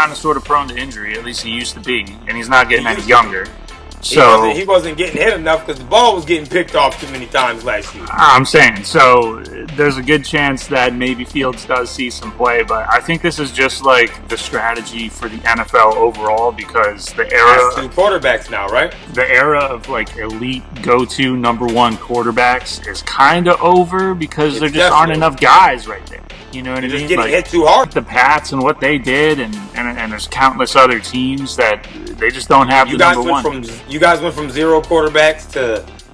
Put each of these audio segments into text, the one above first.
kind of sort of prone to injury. At least he used to be, and he's not getting any younger. So he wasn't getting hit enough because the ball was getting picked off too many times last year. I'm saying, so there's a good chance that maybe Fields does see some play, but I think this is just like the strategy for the NFL overall, because the era That's two quarterbacks now, right? The era of like elite go-to number one quarterbacks is kind of over because there just aren't enough guys right there. You know what I mean? Just getting hit too hard. The Pats and what they did, and there's countless other teams that they just don't have the number one. You guys went from 0 quarterbacks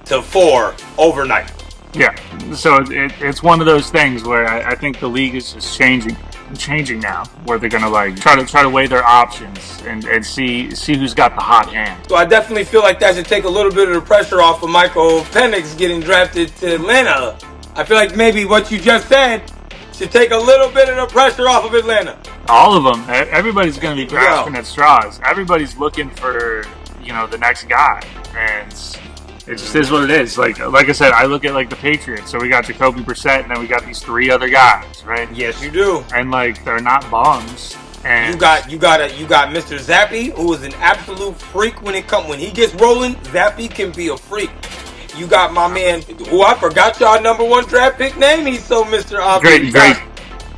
to 4 overnight. Yeah, so it's one of those things where I think the league is just changing now, where they're gonna like try to weigh their options and see who's got the hot hand. So I definitely feel like that should take a little bit of the pressure off of Michael Penix getting drafted to Atlanta. I feel like maybe what you just said should take a little bit of the pressure off of Atlanta. All of them. Everybody's going to be grasping at straws. Everybody's looking for, the next guy. And it just is what it is. Like I said, I look at like the Patriots. So we got Jacoby Brissett, and then we got these 3 other guys, right? Yes, you do. And like they're not bums. And you got Mr. Zappe, who is an absolute freak when he gets rolling. Zappe can be a freak. You got my man, who I forgot y'all number 1 draft pick name. He's so Mr. Drake.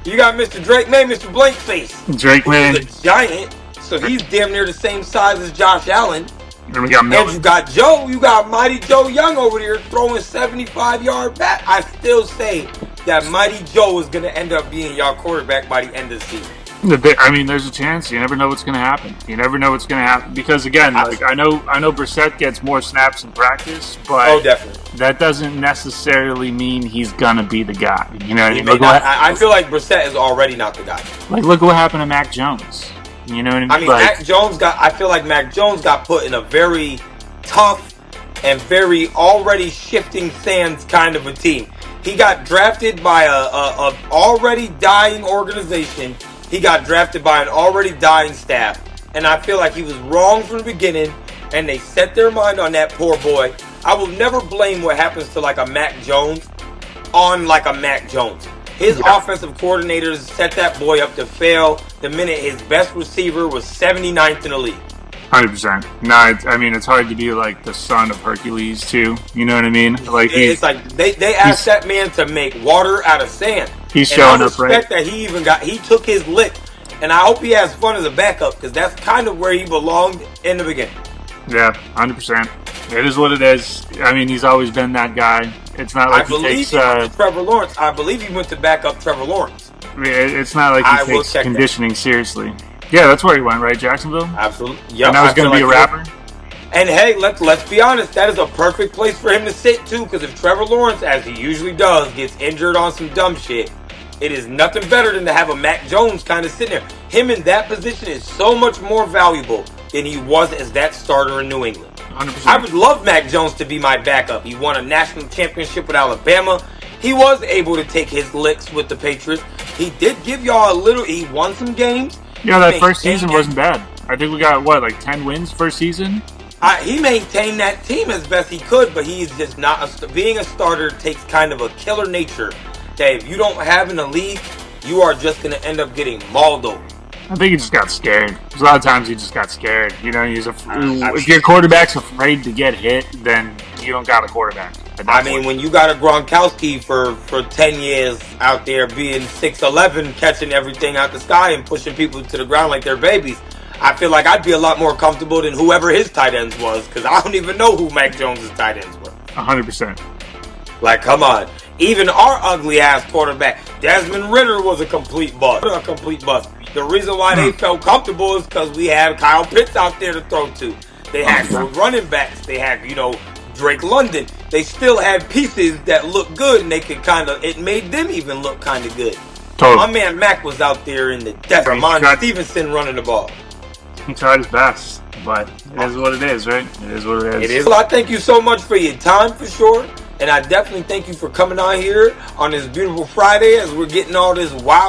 You got Mr. Drake May, Mr. Blankface. Drake May. He's a giant, so he's damn near the same size as Josh Allen. And we got And you got Joe. You got Mighty Joe Young over there throwing 75-yard back. I still say that Mighty Joe is going to end up being y'all quarterback by the end of the season. I mean, there's a chance. You never know what's going to happen. Because again, like I know Brissett gets more snaps in practice, but definitely, that doesn't necessarily mean he's gonna be the guy. You know what I mean? I feel like Brissett is already not the guy. Like, look what happened to Mac Jones. You know what I mean? I mean, I feel like Mac Jones got put in a very tough and very already shifting sands kind of a team. He got drafted by a already dying organization. He got drafted by an already dying staff. And I feel like he was wrong from the beginning, and they set their mind on that poor boy. I will never blame what happens to like a Mac Jones on like a Mac Jones. His offensive coordinators set that boy up to fail the minute his best receiver was 79th in the league. 100%. No, it's hard to be like the son of Hercules too. You know what I mean? Like it's like they asked that man to make water out of sand. He's showing up right. That he took his lick, and I hope he has fun as a backup, because that's kind of where he belonged in the beginning. Yeah, 100%. It is what it is. I mean, he's always been that guy. It's not like he takes Trevor Lawrence. I believe he went to back up Trevor Lawrence. It's not like he takes conditioning seriously. Yeah, that's where he went, right? Jacksonville? Absolutely. Yep. And now he's going to be a rapper? And hey, let's be honest, that is a perfect place for him to sit too, because if Trevor Lawrence, as he usually does, gets injured on some dumb shit, it is nothing better than to have a Mac Jones kind of sitting there. Him in that position is so much more valuable than he was as that starter in New England. 100%. I would love Mac Jones to be my backup. He won a national championship with Alabama. He was able to take his licks with the Patriots. He did give y'all he won some games. Yeah, that first season wasn't bad. I think we got, 10 wins first season? He maintained that team as best he could, but he's just not. Being a starter takes kind of a killer nature that if you don't have in the league, you are just going to end up getting mauled over. I think he just got scared. A lot of times he just got scared. You know, if your quarterback's afraid to get hit, then you don't got a quarterback. I mean, when you got a Gronkowski for 10 years out there being 6'11", catching everything out the sky and pushing people to the ground like they're babies, I feel like I'd be a lot more comfortable than whoever his tight ends was, because I don't even know who Mac Jones' tight ends were. 100%. Like, come on. Even our ugly-ass quarterback, Desmond Ridder, was a complete bust. The reason why they felt comfortable is because we had Kyle Pitts out there to throw to. They had good running backs. They had, Drake London. They still had pieces that looked good, and they could it made them even look kind of good. Totally. My man Mac was out there in the desert. Ramon Stevenson running the ball. He tried his best, but it is what it is, right? It is what it is. It is. Well, I thank you so much for your time, for sure. And I definitely thank you for coming on here on this beautiful Friday as we're getting all this wild